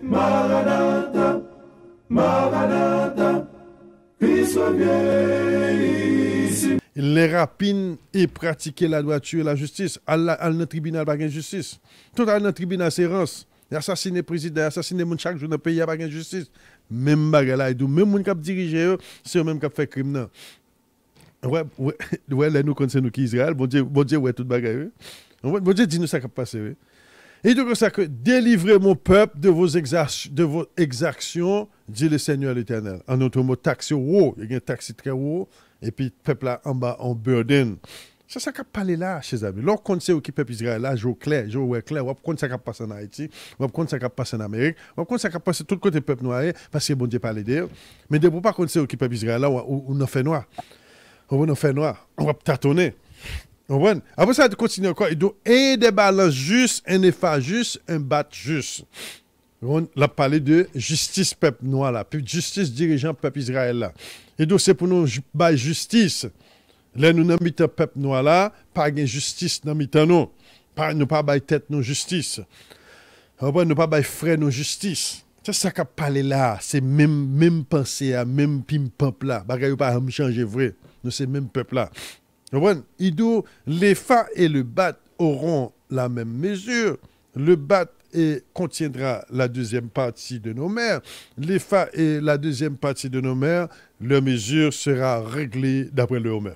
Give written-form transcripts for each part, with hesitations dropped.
Maranatha, Maranatha, Christ revient ici. Les rapines et pratiquer la droiture et la justice. À notre tribunal, pas de justice. Tout à notre tribunal, c'est rance. Assassiner le président, assassiner mon chaque jour dans le pays, il n'y a pas de justice. Même bagarre là, même moun qui dirige, c'est eux même qui fait crime. Ouais, là, nous connaissons nous qui Israël. Bon Dieu, ouais, toute bagarre. Bon Dieu, dis-nous ça qui passe. Et donc, ça que délivrez mon peuple de vos exactions, dit le Seigneur l'Éternel. En autre mot, taxe haut, il y a un taxe très haut, et puis le peuple là en bas en burden. C'est ça qui a parlé là, chers amis. Lorsqu'on sait où qui peuple Israël là, je clair, on compte ça qui passe en Haïti, on compte ça qui passe en Amérique, on compte ça qui passe tout côté peuple noir, parce que bon Dieu parle d'eux. Mais de pour pas qu'on sait où qui peuple Israël là, on en fait noir. On en fait noir. On va tâtonner. Après ça, on continue encore. Il doit un des balances justes, un effort juste, un bat juste. On a parlé de justice peuple noir là, puis justice dirigeant peuple Israël là. Et donc c'est pour nous bailler justice. Là nous n'avons pas peuple noir là, pas de justice dans mitan nous. Nous pas bailler tête nos justice. Nous pas bailler frère nos justice. C'est ça qu'a parlé là, c'est même pensée à même peuple là. Bagay pas changer vrai. Nous c'est même peuple là. Il dit, les fa et le bat auront la même mesure. Le bat contiendra la deuxième partie de nos mers. Les fa et la deuxième partie de nos mers, leur mesure sera réglée d'après le homer.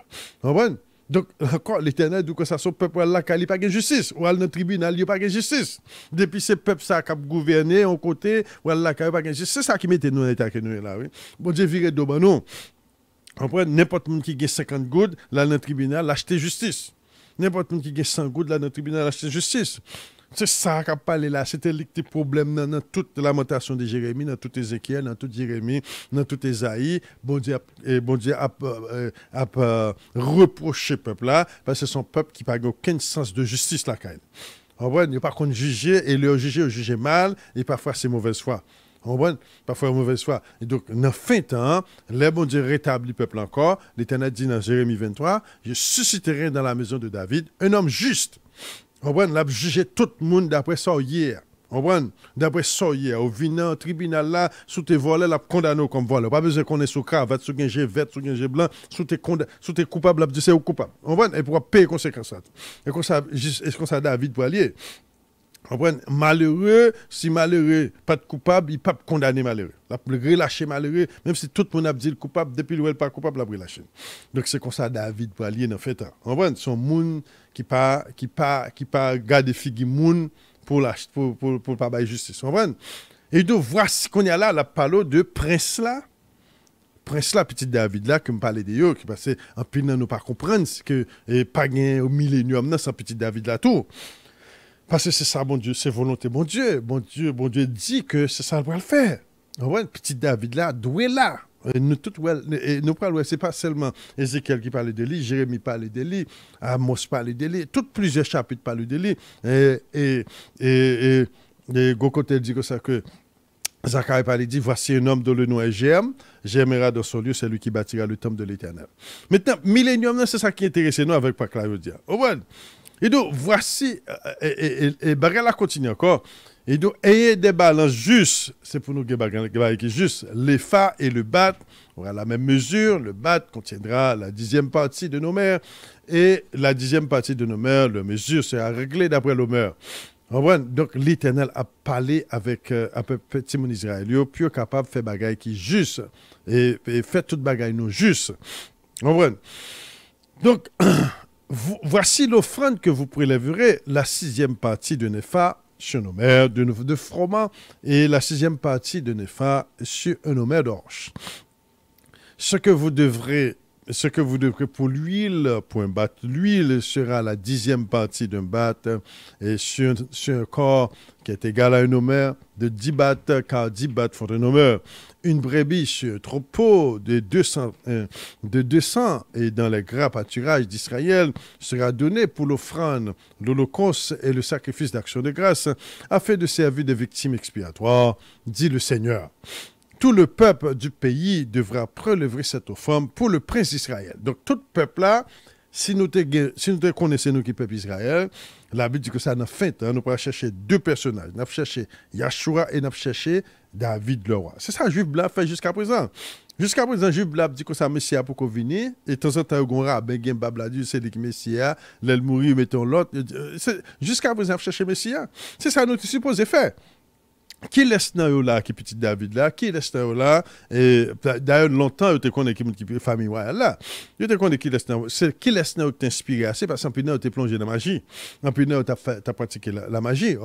Donc, encore, l'Éternel dit que ça, son peuple là, il n'y a pas de justice. Ou à notre tribunal, il n'y a pas de justice. Depuis ce peuple ça qui a gouverné, en côté, ou à la il n'y a pas de justice. C'est ça qui mettait nous dans l'état que nous sommes là. Oui. Bon Dieu, viré de nous. N'importe qui a 50 gouttes, là, dans le tribunal, l'acheter justice. N'importe qui a 100 gouttes, là, dans le tribunal, l'acheter justice. C'est ça qu'a parlé là. C'était le problème dans toute la lamentation de Jérémie, dans tout Ézéchiel, dans tout Jérémie, dans tout Ésaïe. Bon Dieu a reproché le peuple là, parce que c'est son peuple qui n'a aucun sens de justice là. Il n'y a pas qu'on juger, et le juger mal, et parfois c'est mauvaise foi. Parfois mauvaise foi. Et donc, dans fin temps, les bon Dieu rétablit le peuple encore. L'Éternel dit dans Jérémie 23, je susciterai dans la maison de David un homme juste. Il a jugé tout le monde d'après ça hier. D'après ça hier. Au venant au tribunal là, sous tes volets, il a condamné comme voleur. Pas besoin qu'on est sous cravate, sous un jet vert, sous un jet blanc, sous tes coupables, il a dit c'est coupable. Et pour payer les conséquences. Et comme ça, David pour aller. Malheureux, si malheureux, pas de coupable, il ne peut pas condamner malheureux. Il peut relâcher malheureux, même si tout le monde a dit le coupable, depuis le pas coupable, il a relâché. Donc c'est comme ça David pour aller dans fait. Son monde qui pas garder figi moun pour pas bailler justice. Et donc voici qu'on y a là, la parole de prince là, petit David là, qui me parlait de eux, qui passait en pile nous pas comprendre que pas gain au millénium là, sans petit David là tout. Parce que c'est ça, bon Dieu, c'est volonté, bon Dieu. Bon Dieu dit que c'est ça, on va le faire. Petit David là, doué là. Nous, c'est pas seulement Ézéchiel qui parlait de lui, Jérémie parlait de lui, Amos parlait de lui, plusieurs chapitres parlaient de lui. Et Gokotel dit que ça que Zacharie parlait, dit, voici un homme dont le nom est Germe, germera dans son lieu, c'est lui qui bâtira le temple de l'Éternel. Maintenant, millénium, c'est ça qui intéresse nous avec Pâques là, je veux dire. Et donc, voici, et Bagala continue encore. Et donc, ayez des balances justes, c'est pour nous que Bagala qui est juste. L'épha et le bat aura la même mesure. Le bat contiendra la 10e partie de nos mers. Et la 10e partie de nos mers, la mesure sera réglée d'après l'homère. Donc, l'Éternel a parlé avec un peu petit monde Israël, puis capable de faire bagaille qui est juste. Et faire toute bagaille nous juste. Donc, voici l'offrande que vous prélèverez, la 6e partie de Népha sur nos mers de froment et la 6e partie de Népha sur un homère d'orge. Ce que vous devrez pour l'huile, pour un bat, l'huile sera la 10e partie d'un bat et sur un corps qui est égal à un homère de 10 battes, car 10 battes font un homère. Une brebis sur un troupeau de 200 et dans les gras pâturages d'Israël sera donnée pour l'offrande, l'holocauste et le sacrifice d'action de grâce, afin de servir de victimes expiatoires, dit le Seigneur. Tout le peuple du pays devra prélever cette offrande pour le prince d'Israël. Donc tout peuple là, Si nous te connaissons nous qui peuple Israël, la Bible dit que ça n'a fait, nous pourrons chercher deux personnages. Nous avons cherché Yahshua et nous avons cherché David le roi. C'est ça Juif blanc fait jusqu'à présent. Jusqu'à présent, Juif blanc dit que ça Messia pour qu'on vienne, et de temps en temps, il y a un rabbin qui a dit c'est le Messia, l'elle mourir, mettons l'autre. Jusqu'à présent, nous chercher Messia. C'est ça nous supposons faire. Qui laisse dans là, qui petit David là, qui laisse dans là, et d'ailleurs longtemps, je te connais qui est famille royale là. Je te connais qui laisse dans, c'est qui laisse dans t'inspirer assez parce qu'en plus tu es plongé dans la magie. En plus tu as pratiqué la magie,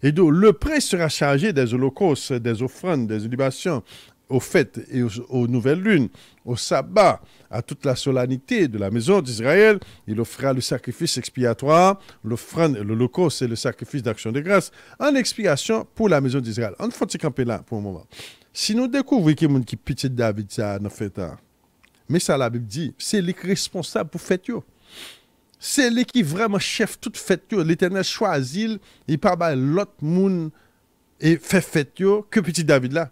et donc le prince sera chargé des holocaustes, des offrandes, des libations, aux fêtes et aux nouvelles lunes, au sabbat, à toute la solennité de la maison d'Israël. Il offrira le sacrifice expiatoire, l'offrande, l'holocauste et le sacrifice d'action de grâce en expiation pour la maison d'Israël. On faut camper là pour un moment. Si nous découvrons qu'il y a un qui petit David ça dans fait mais ça la Bible dit, c'est lui qui est responsable pour fête yo. C'est lui qui est vraiment chef toute fête yo. L'Éternel choisit, il pas l'autre monde et fait fête yo que petit David là.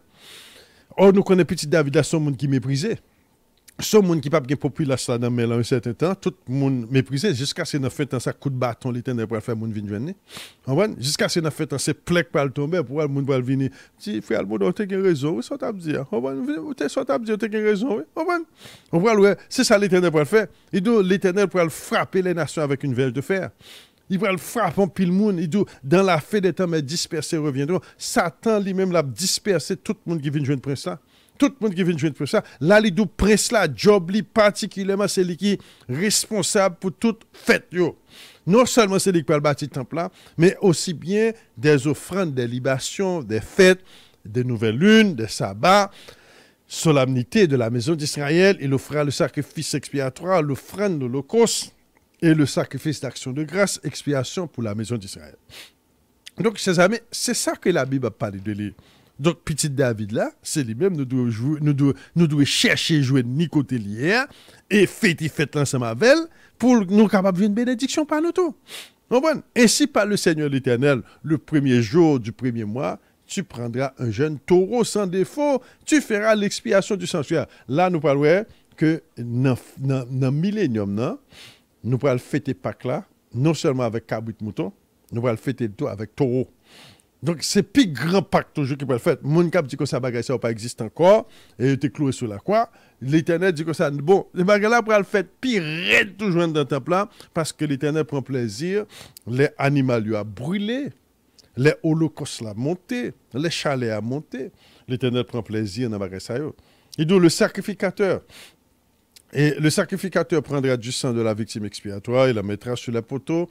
Or, nous connaissons petit David là, son monde qui méprisait. Son monde qui n'a pas de population dans un certain temps, tout le monde méprisé. Jusqu'à ce que nous fassions ça coup de bâton, l'Éternel pour faire le monde venir. Jusqu'à ce que nous fassions c'est plaque pour le tomber, pour le monde venir. Si frère, le monde a raison, oui, ça t'a dit. Ça t'a dit, tu as raison, oui. C'est ça l'Éternel pour le faire. Et donc, l'Éternel pour frapper les nations avec une verge de fer. Il va le frapper en pile monde. Il dit, dans la fin des temps, mais dispersés reviendront. Satan lui-même l'a dispersé tout le monde qui vient jouer le prince là. Tout le monde qui vient jouer le prince là. Là, il dit, prince là, job lui particulièrement, c'est lui qui est responsable pour toute fête. Yo. Non seulement c'est lui qui peut bâtir le temple là, mais aussi bien des offrandes, des libations, des fêtes, des nouvelles lunes, des sabbats, solennité de la maison d'Israël. Il offrira le sacrifice expiatoire, l'offrande, l'holocauste et le sacrifice d'action de grâce, expiation pour la maison d'Israël. Donc, chers amis, c'est ça que la Bible a parlé de lui. Donc, petit David là, c'est lui-même, nous devons chercher jouer ni côté lié et fêter l'ensemble avec elle pour nous capables d'une bénédiction par nous tous. Ainsi, par le Seigneur l'Éternel, le premier jour du premier mois, tu prendras un jeune taureau sans défaut, tu feras l'expiation du sanctuaire. Là, nous parlons que dans le millénium, nous pourrons fêter Pâques là, non seulement avec cabrit mouton, nous pourrons fêter tout avec taureau. Donc, c'est plus grand Pâques toujours qui peut le faire. Mon cap dit que ça bagaille ça n'a pas existé encore, et il était cloué sur la croix. L'Éternel dit que ça, bon, les bagailles là pourront le faire pire toujours dans le temple là, parce que l'Éternel prend plaisir, les animaux lui a brûlé, les holocaustes l'ont monté, les chalets a monté. L'Éternel prend plaisir dans bagaille ça. Et donc, le sacrificateur. Et le sacrificateur prendra du sang de la victime expiatoire et la mettra sur les poteaux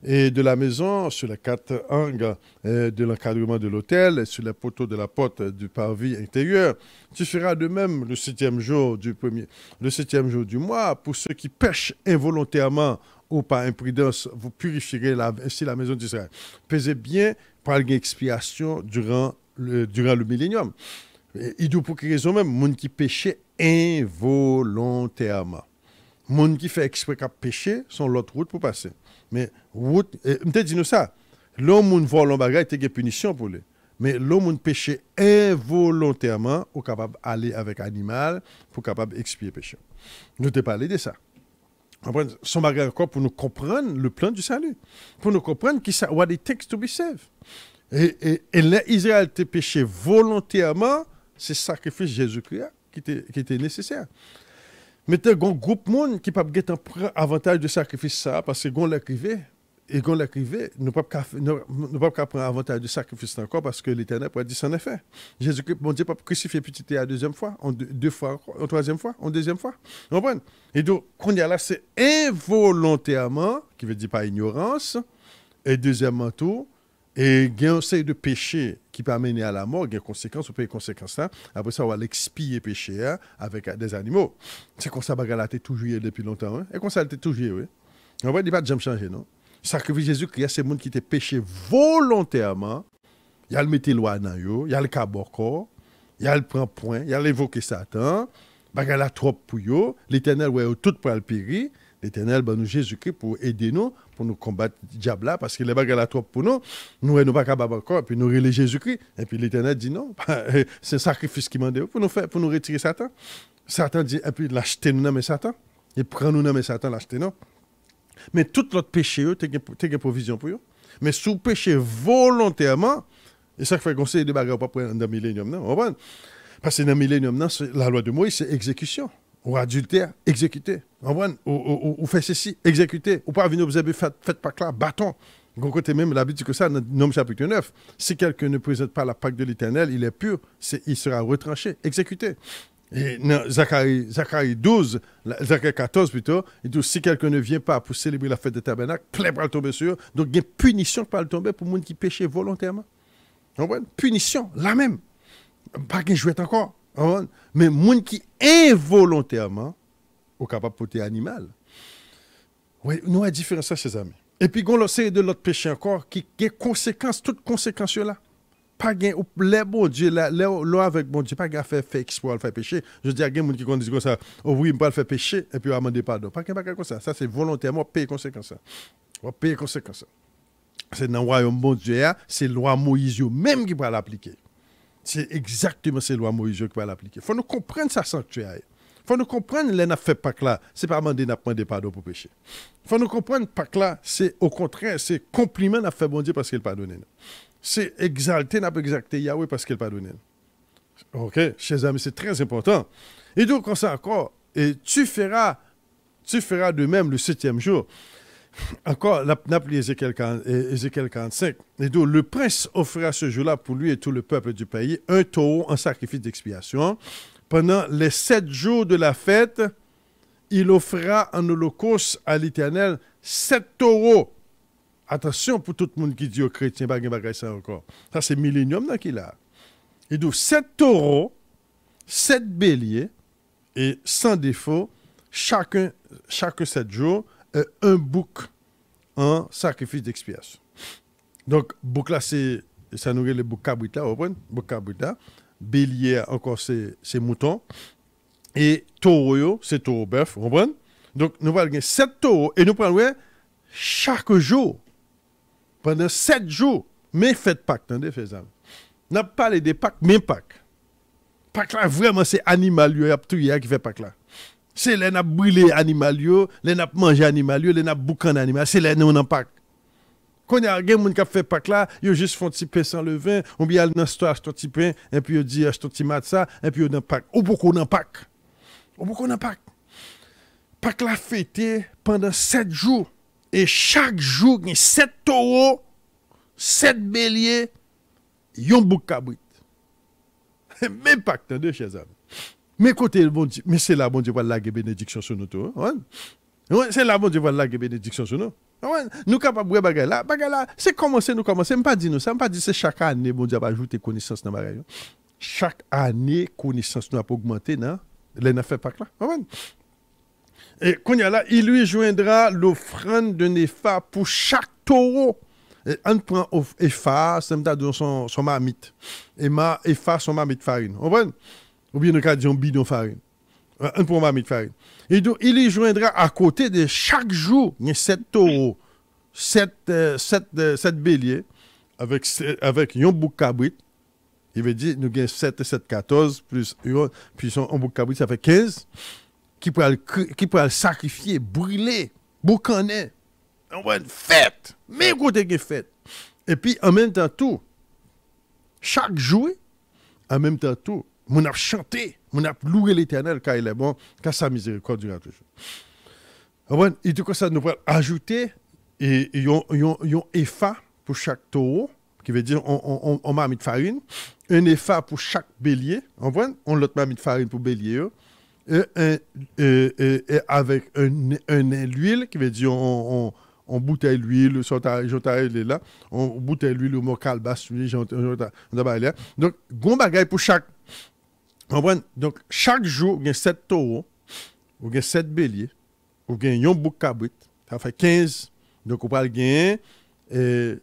et de la maison, sur les 4 angles de l'encadrement de l'autel et sur les poteaux de la porte du parvis intérieur. Tu feras de même le 7e jour du mois pour ceux qui pêchent involontairement ou par imprudence. Vous purifierez ainsi la maison d'Israël. Pesez bien par l'expiation durant le millénium. Il dit pour quelle raison même, monde qui péchait involontairement. Monde qui fait exprès qu'à pécher, sont l'autre route pour passer. Mais route, me dit nous ça. L'homme moun vole en bagaille, il y a punition pour lui. Mais l'homme moun péché involontairement, ou capable d'aller avec animal pour capable expier péché. Nous te parlé de ça. Son bagage encore pour nous comprendre le plan du salut, pour nous comprendre what it takes to be saved. Et l'Israël te péché volontairement. C'est sacrifice Jésus-Christ qui était nécessaire. Mais il y a un groupe de monde qui ne peut pas prendre avantage de sacrifice ça parce que quand l'écrivait, nous ne pouvons pas prendre avantage de sacrifice encore parce que l'Éternel pourrait dire en effet. Jésus-Christ, mon Dieu, pas crucifié petit la deuxième fois, deux fois, en troisième fois, en deuxième fois. Vous comprenez? Et donc, quand il y a là, c'est involontairement, qui veut dire par ignorance, et deuxièmement tout, et il y a un série de péchés qui peut amener à la mort, il y a des conséquences, on peut les conséquences là. Après ça, on va l'expier péché avec des animaux. C'est comme ça, bagarre là, toujours depuis longtemps. Hein? Et comme ça, elle était toujours, oui. On va dire pas de jamais changer, non? Sacrifice Jésus-Christ, c'est le monde qui était péché volontairement. Il y a le mettre loi dans yo, il y a le cabocor, il y a le prend point, il y a l'évoquer Satan. Bagarre là trop pour yo, l'Éternel ouais tout pour le périr. L'Éternel ben nous Jésus-Christ pour aider nous pour nous combattre le diable là parce que les bagarres là trop pour nous nous pas capable encore puis nous relais Jésus-Christ et puis l'Éternel dit non c'est un sacrifice qui m'a demandé pour nous retirer Satan dit et puis l'acheter nous mais Satan Et prend nous, non, mais Satan l'acheter, non? Mais tout l'autre péché, tu as provision pour eux. Mais sous péché volontairement, et ça fait conseil de bagarre pas prendre dans le millénium, non? Parce que dans le millénium, non, la loi de Moïse, c'est exécution. Ou adultère, exécuter. Ou fait ceci, exécuter. Ou pas venir observer, faites pas là, bâton. Bon côté même, la Bible dit que ça, dans Nom chapitre 9, si quelqu'un ne présente pas la Pâque de l'Éternel, il est pur, il sera retranché, exécuté. Et dans Zacharie 12, Zacharie 14 plutôt, il dit si quelqu'un ne vient pas pour célébrer la fête de tabernacle, plaie va le tomber sur eux. Donc il y a une punition qui va le tomber pour les gens qui péchent volontairement. Punition, la même. Pas qu'un jouet encore. Mais les gens qui involontairement sont capables de porter animal. Oui, nous avons une différence, chers amis. Et puis, on a de l'autre péché encore qui a conséquences, toutes conséquences là. Pas gain les bon Dieu là avec bon Dieu pas gain faire exprès faire pécher. Je dis à des gens qui disent comme ça, oh oui, me pas faire pécher et puis on demander pardon. Pas gain comme ça. Ça c'est volontairement payer conséquences. On va payer conséquences. C'est dans le royaume bon Dieu, c'est loi Moïse même qui va l'appliquer. C'est exactement ces lois Moïse qui va l'appliquer. Faut nous comprendre ça sanctuaire. Faut nous comprendre les n'a fait pas là, c'est pas demander n'a demander pardon pour pécher. Faut nous comprendre pas là, c'est au contraire, c'est compliment n'a fait bon Dieu parce qu'il pardonne. C'est exalter, n'a pas exalté Yahweh parce qu'il pardonne. OK, chers amis, c'est très important. Et donc, comme ça encore, et tu feras de même le 7e jour. Encore, l'appli Ézéchiel 45. Et donc, le prince offrira ce jour-là pour lui et tout le peuple du pays un taureau en sacrifice d'expiation. Pendant les 7 jours de la fête, il offrira en holocauste à l'Éternel 7 taureaux. Attention pour tout le monde qui dit aux chrétiens, pas de ça encore. Ça, c'est millénium qu'il a. Et donc, 7 taureaux, 7 béliers, et sans défaut, chaque 7 jours, un bouc en sacrifice d'expiation. Donc, bouc là, ça nous le bouc cabrit là, bouc cabrit là. Bélier, encore, c'est mouton. Et taureau, c'est taureau bœuf, vous comprenez? Donc, nous allons gagner 7 taureaux, et nous prenons chaque jour, pendant 7 jours, mais faites Pâques, attendez, fais ça. On a parlé des Pâques, mais Pâques. Pâques là, vraiment, c'est animal, qui fait Pâques là. C'est les n'a brûlé animal, les n'a mangé animal, les n'a boucan animal, c'est les nous en Pâques. Quand il y a des gens qui fait Pâques là, ils juste font un petit pain sans levain, ou bien dans store acheter un petit pain, et puis ils disent acheter un petit matza, et puis ils dans Pâques. Ou beaucoup dans Pâques. Ou beaucoup dans Pâques. Pâques là fêté pendant 7 jours. Et chaque jour, il y a 7 taureaux, 7 béliers, yon bouc cabrit. Même pas que t'en chers amis. Mais côté bon Dieu, mais c'est là bon Dieu va laguer bénédiction sur nous tous. C'est là bon Dieu va laguer bénédiction sur nous. Nous capables de bagaille là, c'est commencer nous commencer, pas dire nous ça, pas dire c'est chaque année bon Dieu va ajouter connaissance dans bagaille. Chaque année connaissance nous a augmenté non, les n'a fait pas là. Et quand il y a là, il lui joindra l'offrande de Nepha pour chaque taureau. Et on prend Epha, c'est son marmite. Et Epha, son marmite farine. Ou bien nous avons dit un bidon farine. On prend marmite farine. Et donc, il y joindra à côté de chaque jour, il y a 7 taureaux, 7 béliers, avec un bouc cabrit. Il veut dire, nous avons 7 et 7, 14, plus un bouc cabrit, ça fait 15. Qui pourrait le sacrifier, brûler, boucaner. On va une fête. Mais côté une fête. Et puis, en même temps, tout. Chaque jour, en même temps, tout. On a chanté, on a loué l'Éternel car il est bon, car sa miséricorde durera toujours. Et tout ça, nous pouvons ajouter un épha pour chaque taureau, qui veut dire on m'a mis de farine, un épha pour chaque bélier, on l'autre m'a mis de farine pour bélier, avec un huile, qui veut dire on bouteille l'huile, là, on bouteille l'huile, on calebasse l'huile, donc, bon bagaille pour chaque. Donc, chaque jour, il y a 7 taureaux, ou il y a 7 béliers, ou il y a un bouc cabrit, ça fait 15. Donc, on va gagner un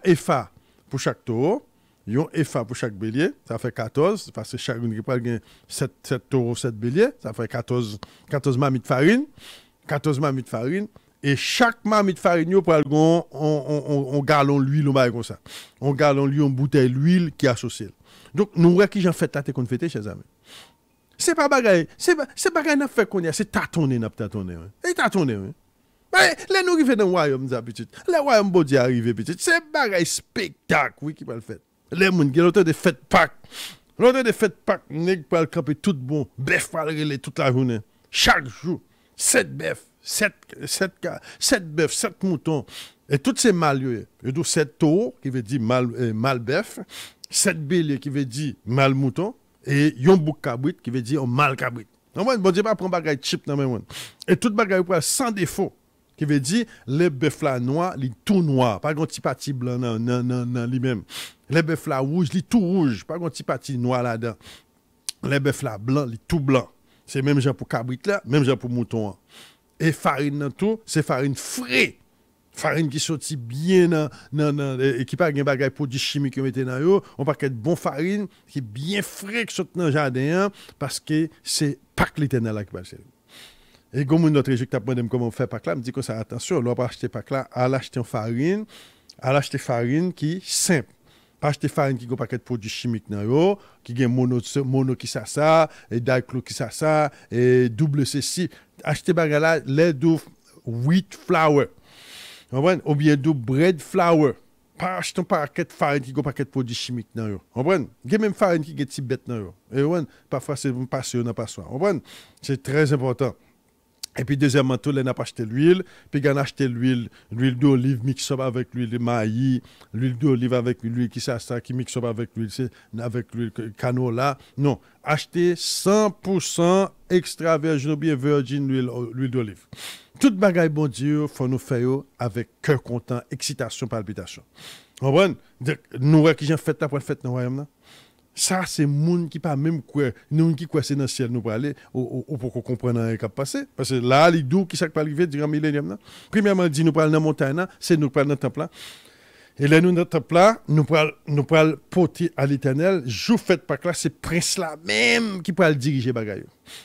épha pour chaque taureau, un épha pour chaque bélier, ça fait 14, parce que chaque une qui peut gagner 7 taureaux, 7 béliers, ça fait 14 marmites de farine, 14 marmites de farine, et chaque marmite de farine, on galon l'huile, comme ça. On galon l'huile, on bouteille l'huile qui est associée. Donc, nous voyons qui j'en fais là, qu'on fête, chers amis. C'est pas bagaille, c'est bagaille n'a fait qu'on y a, c'est tâtonner n'a tâtonner. Et tâtonner. Mais les nous arrivons dans le royaume petit. Le royaume bon Dieu arrivé petit. C'est bagaille spectacle oui qui va le faire. Les gens qui l'autre de fête Pâques. L'autre de fête Pâques, nèg pas le camper tout bon, bœuf pas le relais toute la journée. Chaque jour, 7 bœufs, 7 bœufs, 7 moutons. Et tous ces mâles, et donc 7 taureaux qui veut dire mâle bœuf, 7 béliers qui veut dire mâle mouton et yon bouc cabrit qui veut dire mâle cabrit. Non bon Dieu pas prendre bagaille chip dans même. Et toute bagaille sans défaut. Qui veut dire les bœufs là noirs, les tout noirs, pas un petit parti blanc non lui-même. Les bœufs là rouges, les tout rouges, pas un petit parti noir là-dedans. Les bœufs là blancs, les tout blancs. C'est même genre pour cabrit là, même genre pour mouton. Et farine dans tout, c'est farine frais. Farine qui sortit bien et qui pas un bagage produit chimique que mettez dans yo, on pas qu'être bon farine qui est bien frais qui sort dans le jardin parce que c'est Pâques l'Éternel là qui passe. Et comme notre éjecte a demandé comment on fait Pâques là, me dit que ça attention, on va acheter Pâques là, à l'acheter farine, qui simple. Pas acheter farine qui a un paquet de produits chimiques dans yo, qui a mono qui ça et diclo qui ça et double ceci. Acheter bagage là, lait doux wheat flour. Ou bien du bread flour. Pas acheter un paquet de farine qui a un paquet de produits chimiques dans yo. Il y a même farine qui a des bêtes dans yo. Et parfois c'est passer n'a pas soin. C'est très important. Et puis deuxièmement, tout le n'a pas acheté l'huile, puis on a acheté l'huile d'olive mixée avec l'huile de maïs, l'huile d'olive avec l'huile qui mixe avec l'huile canola. Non, acheter 100% extra virgin ou bien virgin l'huile d'olive. Toute bagaille bon Dieu, faut nous faire avec cœur content, excitation, palpitation. Vous comprenez? Nous qui j'ai fait la pour fête dans le royaume là. Ça, c'est moun qui pas même quoi, nous qui quoi c'est dans le ciel nous pour aller, ou pour qu'on comprenne ce qui a passé. Parce que là, les doux qui s'est arrivé durant le millénium. Premièrement, dit nous parlons dans la montagne, c'est nous parlons dans le temple là. Et là, nous, dans le temple là, nous parlons porter à l'Éternel. Jour fête Pâques là, c'est prince là même qui peut diriger bagaille.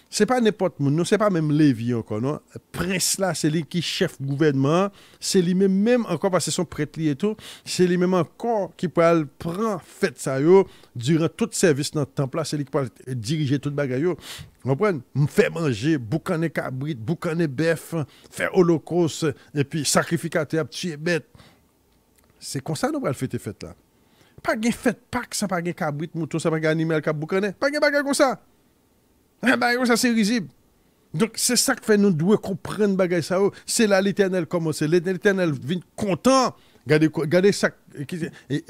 C'est pas n'importe moun, non, c'est pas même Lévi encore, non. Prince là, c'est lui qui chef gouvernement, c'est lui même encore parce que son prêtre et tout, c'est lui même encore qui peut prendre fête ça yo durant tout service dans le temple là, c'est lui qui peut diriger toute bagaille yo. Vous comprenez? Me faire manger, boucaner cabrit, boucaner bœuf, faire holocauste et puis sacrificateur tuer bête. C'est comme ça nous allons faire fête là. Pas de fête Pâques, ça pas de cabrit, mouton, ça pas de animal qui boucaner. Pas de bagage comme ça. Un bagage comme ça c'est risible. Donc c'est ça que fait nous devons comprendre bagage ça. C'est là l'Éternel commence. L'Éternel vient content. Regardez ça. Et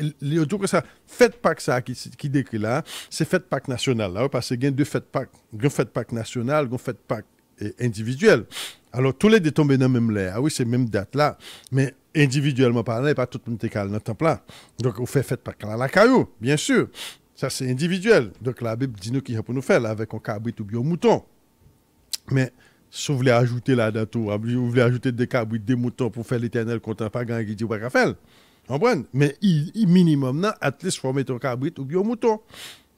tout que ça fête Pâques ça qui décrit là, c'est fête Pâques nationale là parce que il y a deux fêtes Pâques, une fête Pâques nationale, une fête Pâques individuelle. Alors tous les deux tombent dans le même l'air. Ah oui, c'est même date là, mais individuellement parlant, pas tout le monde est calme dans le temple là. Donc on fait fête Pâques là la caillou, bien sûr. Ça c'est individuel. Donc la Bible dit nous qui pour nous faire là avec un cabrit ou bien un mouton. Mais si vous voulez ajouter là-dedans tout, vous voulez ajouter des cabrits, des moutons pour faire l'Éternel content, pas grand qui dit pas faire. Comprenez? Mais minimum là, at least faut mettre un cabrit ou bien un mouton.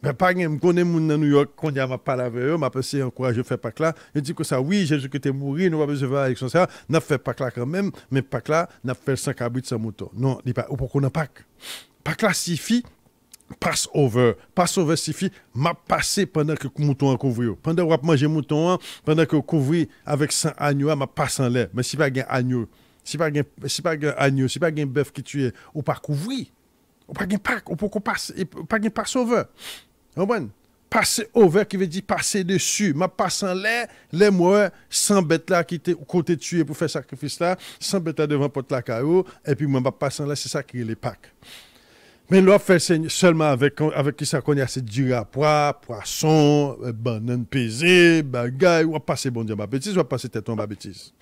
Mais pas je connais moun dans New York quand il m'a parlé avec eux, m'a passé encourager faire Pâques là, il dit que ça oui, Jésus que t'es mort, nous pas besoin de faire l'élection ça, n'a fait Pâques là quand même, mais Pâques là n'a fait sans cabrit sans mouton. Non, il pas pourquoi on a Pâques. Pâques là signifie Passover. Passover signifie m'a passé pendant que mouton a couvert. Pendant qu'on manger mouton, pendant que couvrir avec 100 agneaux, m'a passé en l'air. Mais si pas un agneau, si pas un agneau, si pas un bœuf qui tue ou pas couvrir. Ou pas un Pâques, ou pas un Passover. Passer over qui veut dire passer dessus. Ma passe en l'air, les mois, 100 bêtes là qui étaient côté tué pour faire sacrifice là, 100 bêtes là devant porte la caillou, et puis moi, ma passe en l'air, c'est ça qui est les Pâques. Mais l'on fait seulement avec qui ça connaît assez du pois, poisson, banane pesée, bagaille, ou va passer bon Dieu ma bêtise, ou va passer tête ma bêtise.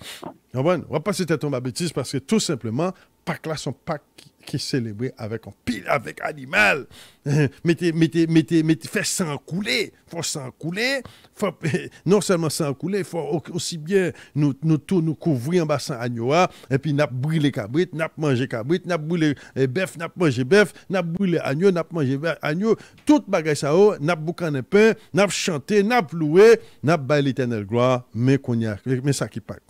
On va passer tête ma bêtise parce que tout simplement, Pâques là sont Pâques qui célébré avec un pile, avec animal. Mettez, fait sang couler. Faut sang couler. Faut, non seulement sang couler, il faut aussi bien nous couvrir en bassin agneau, et puis n'a brûlé cabrit, n'a mangé cabrit, n'a brûlé bœuf, n'a mangé bœuf, n'a brûlé agneau, n'a mangé agneau. Tout bagage ça, n'a boucané pain, n'a chanté, n'a loué, n'a baillé l'éternel gloire, mais ça qui Pâques.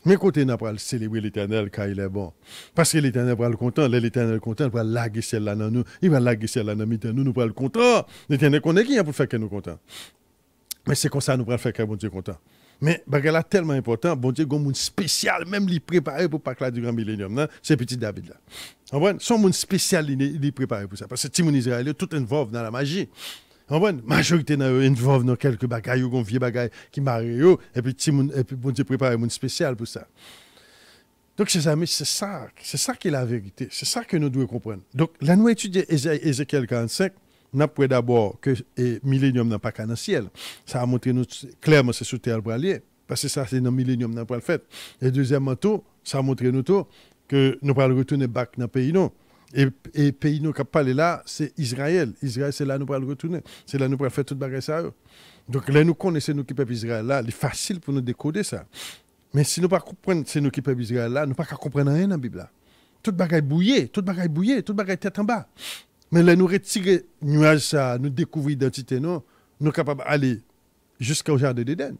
Mais côté n'a pas célébrer l'Éternel car il est bon. Parce que l'Éternel va le content, l'Éternel est content, il va laguer celle là dans nous, il va laguer celle là dans nous, nous va le content. L'Éternel connaît qui pour faire que nous content. Mais c'est comme ça nous prenons faire que bon Dieu content. Mais bagay là tellement important, bon Dieu, un monde spécial, même li préparé pour pas que là du grand millénium, non? C'est petit David là. Comprenez? Son monde spécial, il est préparé pour ça. Parce que tout le monde israélien, tout involve dans la magie. Comprenez? Majorité involve dans quelques bagailles, ou vieux bagailles qui marient, et puis bon Dieu préparé un monde spécial pour ça. Donc, chers amis, c'est ça qui est la vérité. C'est ça que nous devons comprendre. Donc, là, nous étudions Ézéchiel 45. Nous avons d'abord que le millénium n'a pas qu'à dans le ciel. Ça a montré nous clairement c'est sous terre pour aller. Parce que ça, c'est dans le millénium n'a pas le fait. Et deuxièmement, tout, ça a montré nous tout que nous allons retourner back dans le pays. Non. Et le pays nous qui parle là, c'est Israël. Israël, c'est là nous allons retourner. C'est là nous allons faire toute bagarre ça. Donc, là, nous connaissons nous qui peuple Israël là. C'est facile pour nous décoder ça. Mais si nous ne comprenons pas, c'est nous qui peuple Israël là, nous ne pouvons pas comprendre rien dans la Bible là. Toute bagaille bouillée, toute bagaille tête en bas. Mais là, nous retirer nuage ça, nous découvrir l'identité, nous sommes capables d'aller jusqu'au jardin d'Éden.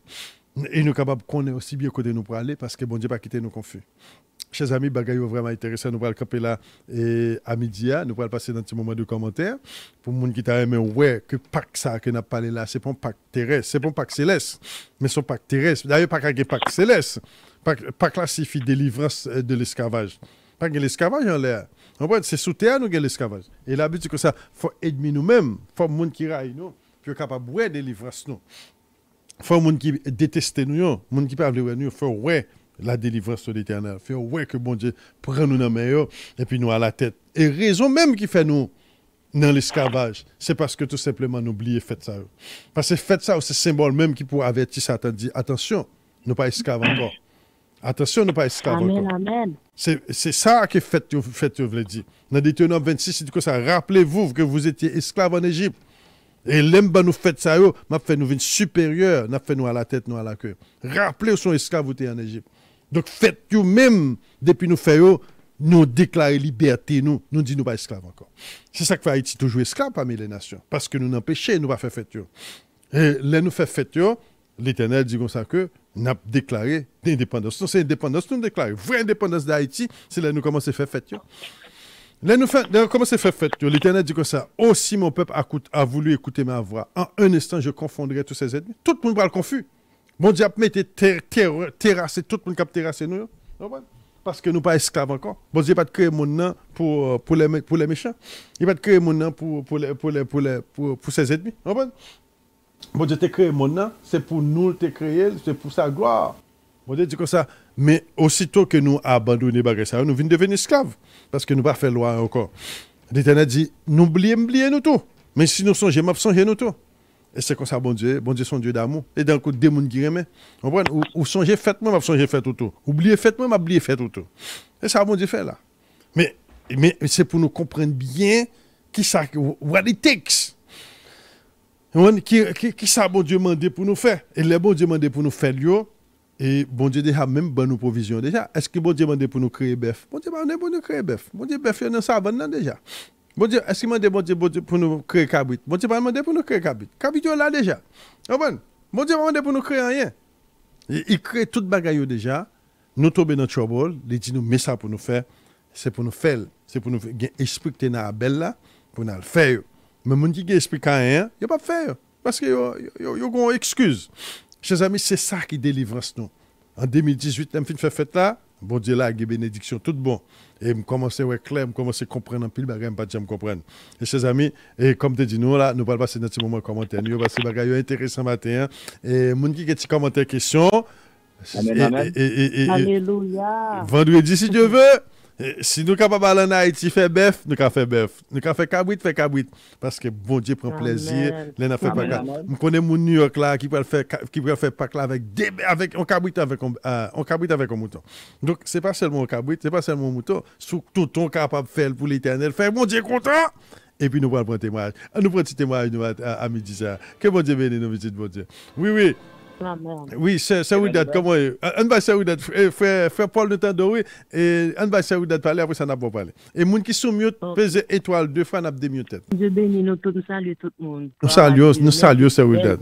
Et nous sommes capables de connaître aussi bien côté nous pour aller parce que bon Dieu pas quitter nous confus. Chers amis, bagaille vraiment intéressant. Nous allons camper là et à midi, nous allons passer dans un petit moment de commentaires. Pour les gens qui t'a aimé, ouais, que Pâques ça que n'a parlé là, c'est pas un Pâques terrestre, c'est pas un Pâques céleste, mais c'est un Pâques terrestre. D'ailleurs, pas qu'un Pâques céleste. Pâques là signifie délivrance de l'esclavage. Pas que l'esclavage en l'air. C'est sous terre nous avons l'esclavage. Et la but c'est que ça, il faut aider nous-mêmes, il faut que les gens qui raillent nous, puis capable de délivrance nous. Il faut que les gens qui détestent nous, les gens qui parlent de nous, il faut ouais la délivrance de l'Éternel. Il faut ouais que bon Dieu prend nous dans le meilleur et puis nous à la tête. Et raison même qui fait nous dans l'esclavage, c'est parce que tout simplement nous oublions fait ça. Parce que fait ça, c'est symbole même qui pour avertir Satan dit attention, nous pas esclaves encore. Attention, ne pas esclaves encore. Amen. C'est ça que fait veut dire. Dans Deutéronome 26, il dit que ça. Rappelez-vous que vous étiez esclaves en Égypte. Et l'emba nous fait ça, m'a fait nous venir supérieur, n'a fait nous à la tête, nous à la queue. Rappelez-vous son esclaves vous en Égypte. Donc faites-vous même, depuis nous faire, nous déclarer liberté, nous dit nous pas esclaves encore. C'est ça que fait Haïti toujours esclave parmi les nations. Parce que nous n'empêchons, nous pas faire fête. Et là nous fait fête, l'Éternel dit comme ça que nous avons déclaré l'indépendance. Non, c'est l'indépendance nous déclarons. Vraie indépendance d'Haïti, c'est là nous commençons à faire fête. Là nous commençons à faire fête. L'Éternel dit comme ça. Oh, si mon peuple a voulu écouter ma voix, en un instant, je confondrai tous ses ennemis. Tout le monde va le confus. Mon Dieu a mis terrasser, tout le monde qui a terrassé nous. Parce que nous ne sommes pas esclaves encore. Bon Dieu n'a pas créé mon nom pour les méchants. Il n'a pas créé mon nom pour ses ennemis. Bon Dieu t'a créé mon nom, c'est pour nous t'a créé, c'est pour sa gloire. Bon Dieu dit comme ça. Mais aussitôt que nous abandonnons les ça, nous venons devenir esclaves. Parce que nous ne pas faire loi encore. L'Éternel dit, n'oubliez nous tout. Mais si nous songeons, nous tout. Et c'est comme ça, bon Dieu son Dieu d'amour. Et d'un coup, des gens qui remet. Ou songez, faites-moi, m'a songé fait tout. Oubliez, faites-moi, m'a oublié, fait tout. Et ça, bon Dieu fait là. Mais c'est pour nous comprendre bien qui ça, what it takes. Qui ça, bon Dieu demandé pour nous faire? Et les bon Dieu demandé pour nous faire, et bon Dieu déjà même bonne nous provision déjà. Est-ce que bon Dieu demandé pour nous créer bœuf? Bon Dieu demandé pour nous créer bœuf. Bon Dieu bœuf, il y a ça déjà. Bon Dieu, est-ce qu'il m'a demandé pour nous créer cabrit? Bon Dieu m'a demandé pour nous créer cabrit. Cabrit là déjà. Bon Dieu m'a demandé pour nous créer rien. Il crée toute bagaille déjà. Nous tombons dans le trouble. Il dit nous, mais ça pour nous faire. C'est pour nous faire. C'est pour nous faire. Esprit que tu as belle là, pour nous le faire. Mais mon qui explique rien, il pas faire parce que yo une excuse. Chers amis, c'est ça qui délivrance nous. En 2018, je fait fête là, bon Dieu là, il bénédiction tout bon. Et je commence à clair, je commence à comprendre un peu, je pas de comprendre. Et chers amis, et comme tu dis nous là, nous allons passer dans ce moment commentaire, nous passer bagaille intéressant matin et mon qui petit commentaire question. Alléluia. Vendredi si Dieu veut. Si nous sommes capables d'aller en Haïti faire bœuf, nous allons faire bœuf. Nous allons faire cabrit. Parce que bon Dieu prend plaisir. Nous ne fait pas. Je connais mon New York là qui peut faire Pâques là avec un cabrit avec un mouton. Donc ce n'est pas seulement un cabrit, ce n'est pas seulement un mouton. Tout ton capable de faire pour l'Éternel. Faire mon Dieu content. Et puis nous allons prendre témoignage. Nous prenons un petit témoignage à midi ça. Que bon Dieu bénisse nos visites, bon Dieu. Oui. Oui, c'est Ouidat, comment on va c'est Ouidat, frère Paul de Tandori, et on va c'est Ouidat parler, après ça n'a pas parlé. Et moun qui sont mieux, pèse étoile, deux fois n'a pas mieux tête. Dieu bénit nous tous, nous saluons tout le monde. Nous saluons c'est Ouidat.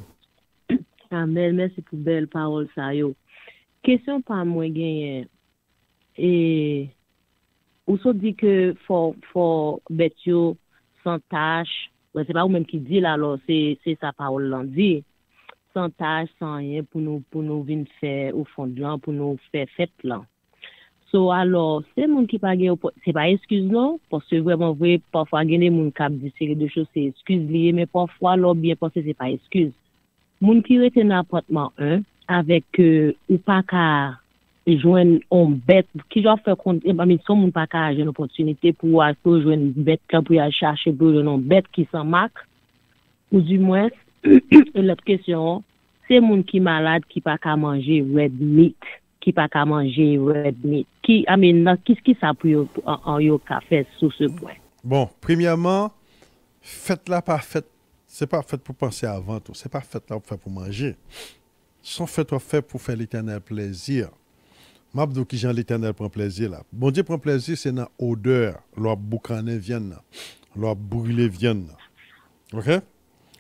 Amen, merci pour belle parole ça yo. Question par moi gagne et ou so dit que faut bête sans tâche, c'est pas ou même qui dit là alors c'est sa parole l'en dit. sans tâche, sans rien, pour nous venir faire au fond de l'an, pour nous faire fête là. So, alors, c'est mon qui pas gagne, c'est pas excuse non, parce que vraiment vrai, parfois, il y a des gens qui disent série de choses, c'est excuse liées, mais parfois, là, bien pensé, c'est pas excuse. Moun qui rete dans l'appartement 1, avec, ou pas qu'à joindre une bête, qui genre fait compte, mais son moun pas qu'à j'ai une opportunité pour joindre une bête, pour aller chercher pour une bête qui s'en marque, ou du moins, l'autre question, c'est moun qui malade, qui pas qu'à manger red meat. Qui pas qu'à manger red meat. Qu'est-ce qui ça pour en yo café sur ce point? Bon, premièrement, faites-la pas fait, c'est pas fait pour penser avant tout, c'est pas fait là pour faire pour manger. Sont fait pour faire l'éternel plaisir. M'abdou qui Jean l'éternel prend plaisir là. Bon Dieu prend plaisir c'est dans odeur, l'or boucané vienne, l'or brûlé vienne. OK?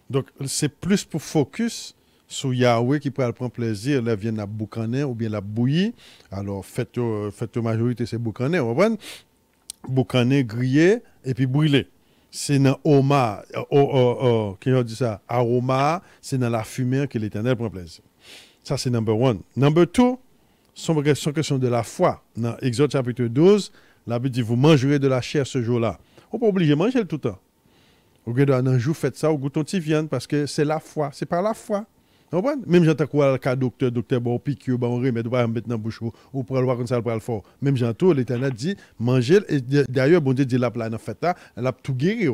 Donc c'est plus pour focus sur Yahweh qui peut prendre plaisir, là vient la boucaner ou bien la bouillie. Alors faites majorité c'est boucaner, vous comprenez? Boucaner, grillé et puis brûlé. C'est dans oma, qui on dit ça, aroma, c'est dans la fumée que l'Éternel prend plaisir. Ça c'est number one. Number two, son question de la foi. Dans Exode chapitre 12, la Bible dit vous mangerez de la chair ce jour-là. On peut pas obliger de manger tout le temps. Vous regardez un jour faites ça, au goût ton petit viande parce que c'est la foi, c'est par la foi. Même j'entends quoi le cas docteur bon piqûre bon remède va mettre dans bouche ou pour le voir comme ça pour le fort. Même j'entends l'Éternel dit manger et d'ailleurs bon Dieu dit la plan en fait là, elle a tout guéri.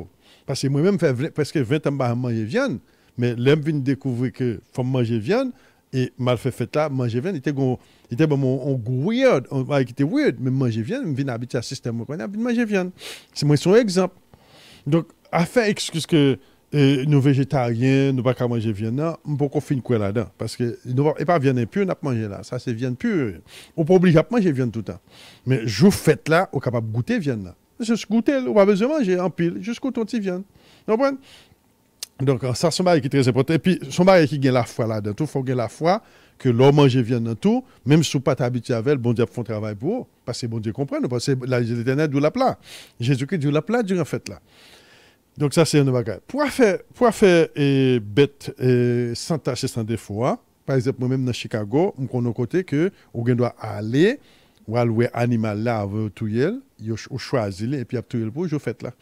Parce que moi même fait presque 20 ans pas manger viande, mais l'aime vient découvrir que faut manger viande et mal fait là manger viande était bon on weird, on va était weird mais manger viande me vient habitué à système qu'on a manger viande. C'est moi son exemple. Donc à faire excuse que nous végétariens, nous ne pouvons pas manger viande, nous ne pouvons pas finir quoi là-dedans. Parce que nous ne pas viande pure, nous ne manger là. Ça, c'est viande pure. On ne peut pas obliger à manger viande tout le temps. Mais je fais là, on est capable de goûter viande là. Juste goûter, on n'a pas besoin de manger en pile, jusqu'au ton petit viande. Vous comprenez? Donc, ça, c'est un bagage qui est très important. Et puis, son bagage qui gagne la foi là-dedans. Il faut gagner la foi que l'homme mange viande dans tout, même si vous n'êtes pas habitué avec, bon Dieu fait un travail pour vous. Parce que bon Dieu comprend, parce que l'Éternel d'où la plat. Jésus-Christ d'où la plat durant la fête là. Donc ça c'est un bagage. Pour faire bête sans tâche et sans défaut, par exemple moi-même dans Chicago, on connaît côté que on doit aller ou allouer animal là avec tuyel, yo choisir et puis tuyel pour je fait là.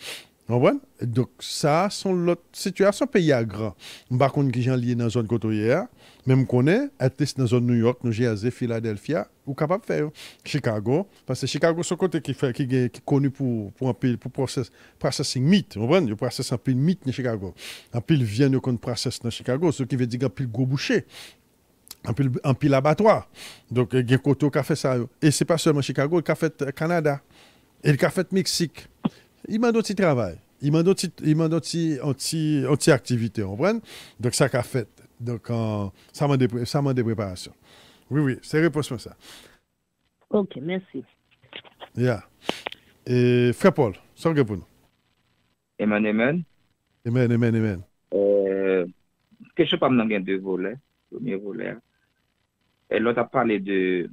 Vous comprenez? Donc ça sont l'autre situation pays à grand. Par contre qui gens lié dans zone côtière, même connaît être dans zone New York, New Jersey, Philadelphia, ou capable faire Chicago parce que Chicago c'est côté qui connu pour processing meat, vous comprenez? Yo process un pile meat dans Chicago. Un pile viande qu'on process dans Chicago, ce qui veut dire un pile gros boucher. Un pile abattoir. Donc il y a côté qui a fait ça et c'est pas seulement Chicago, il a fait Canada et il a fait Mexique. Il m'a d'autres travail. Il m'a d'autres activités, vous comprenez? Donc ça qu'a fait. Donc ça m'a des préparations. Oui, c'est réponse à ça. OK, merci. Yeah. Et Frère Paul, ça pour nous. Amen. Question pas dans deux volets. Premier volet. Et l'autre a parlé de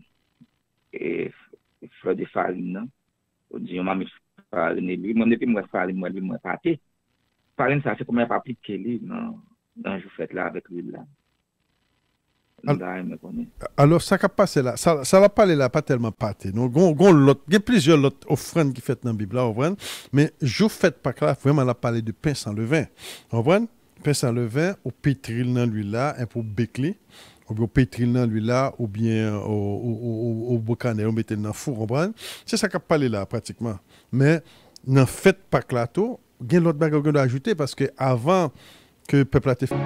fleur de farine. On dit on m'a mis farine lui, moi depuis moi farine moi pâté. Farine ça c'est comment pas appliquer lui dans je fais là avec l'huile là. Alors, ça qui passe là, ça va parler là, pas tellement pâté. Il y a plusieurs autres offrandes qui faites dans la Bible, là, mais je ne fais pas là, vraiment, la parler de pain sans levain. Vous comprenez? Pain sans levain, ou pétril dans l'huile là, un peu béclé, ou bien pétril dans l'huile là, ou bien au bocané, on mettait dans le four, vous comprenez? C'est ça qui parle là, pratiquement. Mais, ne faites pas là, tout, il y a l'autre bagage qu'on doit ajouter, parce que avant que le peuple a été fait.